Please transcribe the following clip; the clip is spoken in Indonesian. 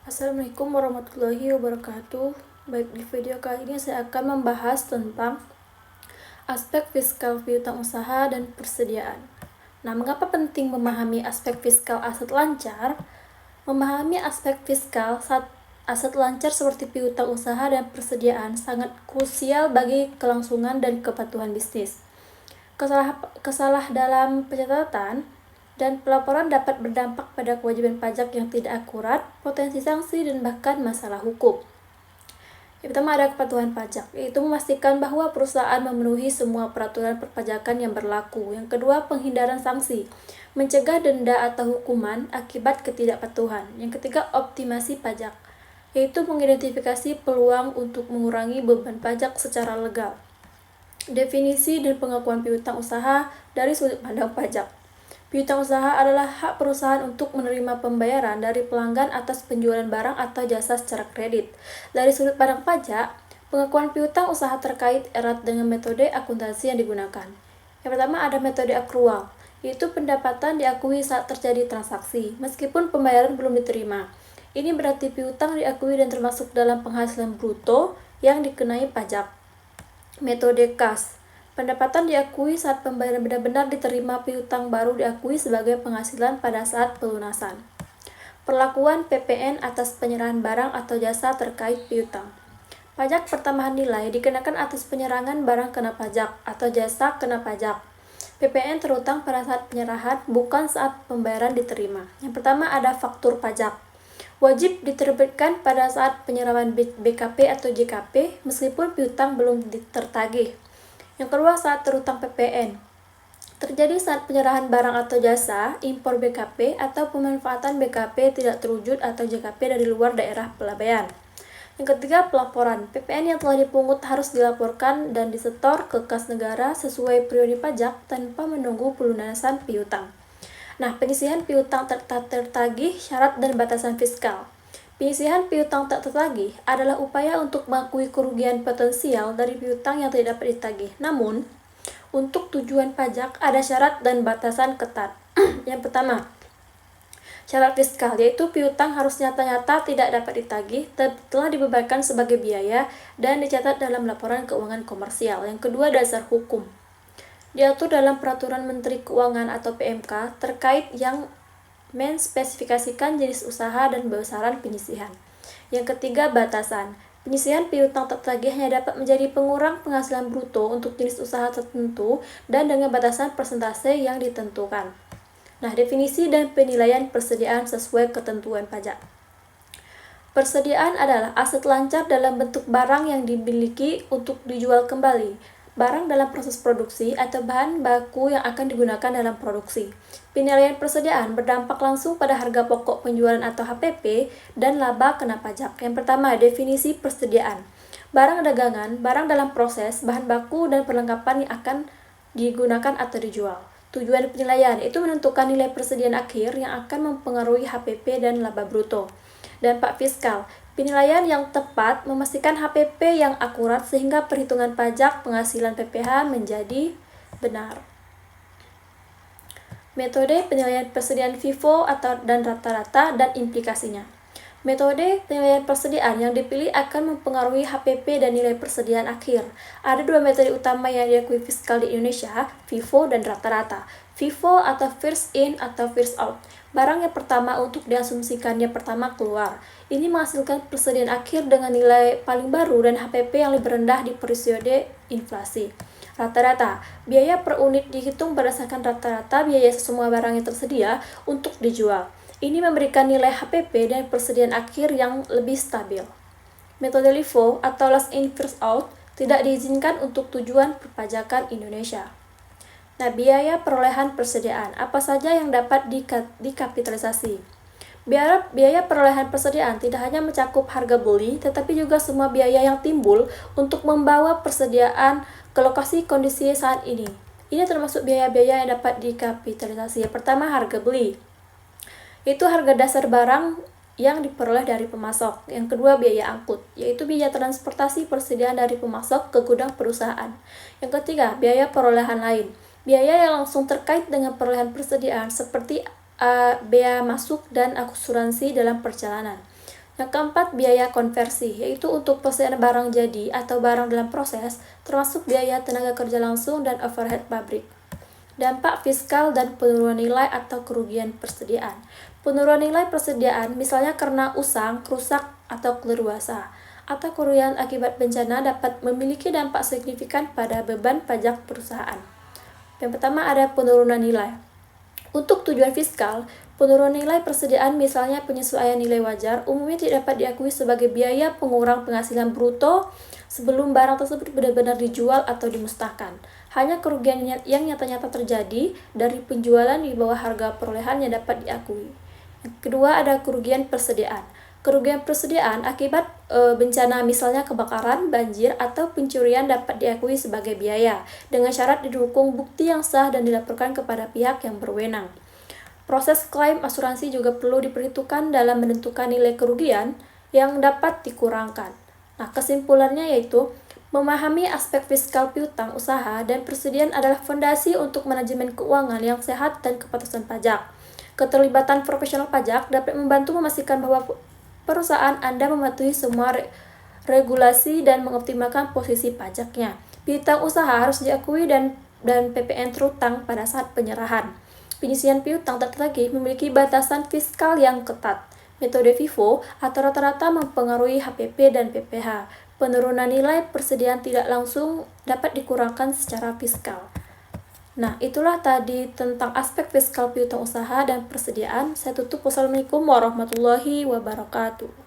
Assalamualaikum warahmatullahi wabarakatuh. Baik, di video kali ini saya akan membahas tentang aspek fiskal piutang usaha dan persediaan. Nah, mengapa penting memahami aspek fiskal aset lancar? Memahami aspek fiskal saat aset lancar seperti piutang usaha dan persediaan sangat krusial bagi kelangsungan dan kepatuhan bisnis. Kesalah dalam pencatatan dan pelaporan dapat berdampak pada kewajiban pajak yang tidak akurat, potensi sanksi, dan bahkan masalah hukum. Yang pertama ada kepatuhan pajak, yaitu memastikan bahwa perusahaan memenuhi semua peraturan perpajakan yang berlaku. Yang kedua, penghindaran sanksi, mencegah denda atau hukuman akibat ketidakpatuhan. Yang ketiga, optimasi pajak, yaitu mengidentifikasi peluang untuk mengurangi beban pajak secara legal. Definisi dan pengakuan piutang usaha dari sudut pandang pajak. Piutang usaha adalah hak perusahaan untuk menerima pembayaran dari pelanggan atas penjualan barang atau jasa secara kredit. Dari sudut pandang pajak, pengakuan piutang usaha terkait erat dengan metode akuntansi yang digunakan. Yang pertama ada metode akrual, yaitu pendapatan diakui saat terjadi transaksi, meskipun pembayaran belum diterima. Ini berarti piutang diakui dan termasuk dalam penghasilan bruto yang dikenai pajak. Metode kas, pendapatan diakui saat pembayaran benar-benar diterima, piutang baru diakui sebagai penghasilan pada saat pelunasan. Perlakuan PPN atas penyerahan barang atau jasa terkait piutang. Pajak pertambahan nilai dikenakan atas penyerangan barang kena pajak atau jasa kena pajak. PPN terutang pada saat penyerahan, bukan saat pembayaran diterima. Yang pertama ada faktur pajak. Wajib diterbitkan pada saat penyerahan BKP atau JKP meskipun piutang belum tertagih. Yang kedua, saat terutang PPN. Terjadi saat penyerahan barang atau jasa, impor BKP atau pemanfaatan BKP tidak terwujud atau JKP dari luar daerah pelabaian. Yang ketiga, pelaporan. PPN yang telah dipungut harus dilaporkan dan disetor ke kas negara sesuai periode pajak tanpa menunggu pelunasan piutang. Nah, penyisihan piutang tak tertagih, syarat dan batasan fiskal. Penyisihan piutang tak tertagih adalah upaya untuk mengakui kerugian potensial dari piutang yang tidak dapat ditagih. Namun, untuk tujuan pajak ada syarat dan batasan ketat. Yang pertama, syarat fiskal, yaitu piutang harus nyata-nyata tidak dapat ditagih, telah dibebankan sebagai biaya dan dicatat dalam laporan keuangan komersial. Yang kedua, dasar hukum. Diatur dalam Peraturan Menteri Keuangan atau PMK terkait yang menspesifikasikan jenis usaha dan besaran penyisihan. Yang ketiga, batasan. Penyisihan piutang tak tertagih hanya dapat menjadi pengurang penghasilan bruto untuk jenis usaha tertentu dan dengan batasan persentase yang ditentukan. Nah, definisi dan penilaian persediaan sesuai ketentuan pajak. Persediaan adalah aset lancar dalam bentuk barang yang dimiliki untuk dijual kembali, barang dalam proses produksi, atau bahan baku yang akan digunakan dalam produksi. Penilaian persediaan berdampak langsung pada harga pokok penjualan atau HPP dan laba kena pajak. Yang pertama, definisi persediaan. Barang dagangan, barang dalam proses, bahan baku, dan perlengkapan yang akan digunakan atau dijual. Tujuan penilaian itu menentukan nilai persediaan akhir yang akan mempengaruhi HPP dan laba bruto. Dampak fiskal. Penilaian yang tepat memastikan HPP yang akurat sehingga perhitungan pajak penghasilan PPh menjadi benar. Metode penilaian persediaan FIFO dan rata-rata dan implikasinya. Metode penilaian persediaan yang dipilih akan mempengaruhi HPP dan nilai persediaan akhir. Ada dua metode utama yang diakui fiskal di Indonesia, FIFO dan rata-rata. FIFO atau first in atau first out. Barang yang pertama untuk diasumsikannya pertama keluar. Ini menghasilkan persediaan akhir dengan nilai paling baru dan HPP yang lebih rendah di periode inflasi. Rata-rata, biaya per unit dihitung berdasarkan rata-rata biaya semua barang yang tersedia untuk dijual. Ini memberikan nilai HPP dan persediaan akhir yang lebih stabil. Metode LIFO atau last in first out tidak diizinkan untuk tujuan perpajakan Indonesia. Nah, biaya perolehan persediaan, apa saja yang dapat dikapitalisasi? Biaya perolehan persediaan tidak hanya mencakup harga beli, tetapi juga semua biaya yang timbul untuk membawa persediaan ke lokasi kondisi saat ini. Ini termasuk biaya-biaya yang dapat dikapitalisasi. Yang pertama, harga beli. Itu harga dasar barang yang diperoleh dari pemasok. Yang kedua, biaya angkut, yaitu biaya transportasi persediaan dari pemasok ke gudang perusahaan. Yang ketiga, biaya perolehan lain. Biaya yang langsung terkait dengan perolehan persediaan seperti bea masuk dan asuransi dalam perjalanan. Yang keempat, biaya konversi, yaitu untuk persediaan barang jadi atau barang dalam proses, termasuk biaya tenaga kerja langsung dan overhead pabrik. Dampak fiskal dan penurunan nilai atau kerugian persediaan. Penurunan nilai persediaan misalnya karena usang, rusak, atau keleluasa, atau kerugian akibat bencana dapat memiliki dampak signifikan pada beban pajak perusahaan. Yang pertama ada penurunan nilai. Untuk tujuan fiskal, penurunan nilai persediaan misalnya penyesuaian nilai wajar umumnya tidak dapat diakui sebagai biaya pengurang penghasilan bruto sebelum barang tersebut benar-benar dijual atau dimusnahkan. Hanya kerugian yang nyata-nyata terjadi dari penjualan di bawah harga perolehan yang dapat diakui. Yang kedua ada kerugian persediaan. Kerugian persediaan akibat bencana misalnya kebakaran, banjir, atau pencurian dapat diakui sebagai biaya dengan syarat didukung bukti yang sah dan dilaporkan kepada pihak yang berwenang. Proses klaim asuransi juga perlu diperhitungkan dalam menentukan nilai kerugian yang dapat dikurangkan. Nah, kesimpulannya yaitu memahami aspek fiskal piutang usaha dan persediaan adalah fondasi untuk manajemen keuangan yang sehat dan kepatuhan pajak. Keterlibatan profesional pajak dapat membantu memastikan bahwa perusahaan Anda mematuhi semua regulasi dan mengoptimalkan posisi pajaknya. Piutang usaha harus diakui dan PPN terutang pada saat penyerahan. Penyisian piutang tertagih memiliki batasan fiskal yang ketat. Metode FIFO atau rata-rata mempengaruhi HPP dan PPh. Penurunan nilai persediaan tidak langsung dapat dikurangkan secara fiskal. Nah, itulah tadi tentang aspek fiskal piutang usaha dan persediaan. Saya tutup. Wassalamualaikum warahmatullahi wabarakatuh.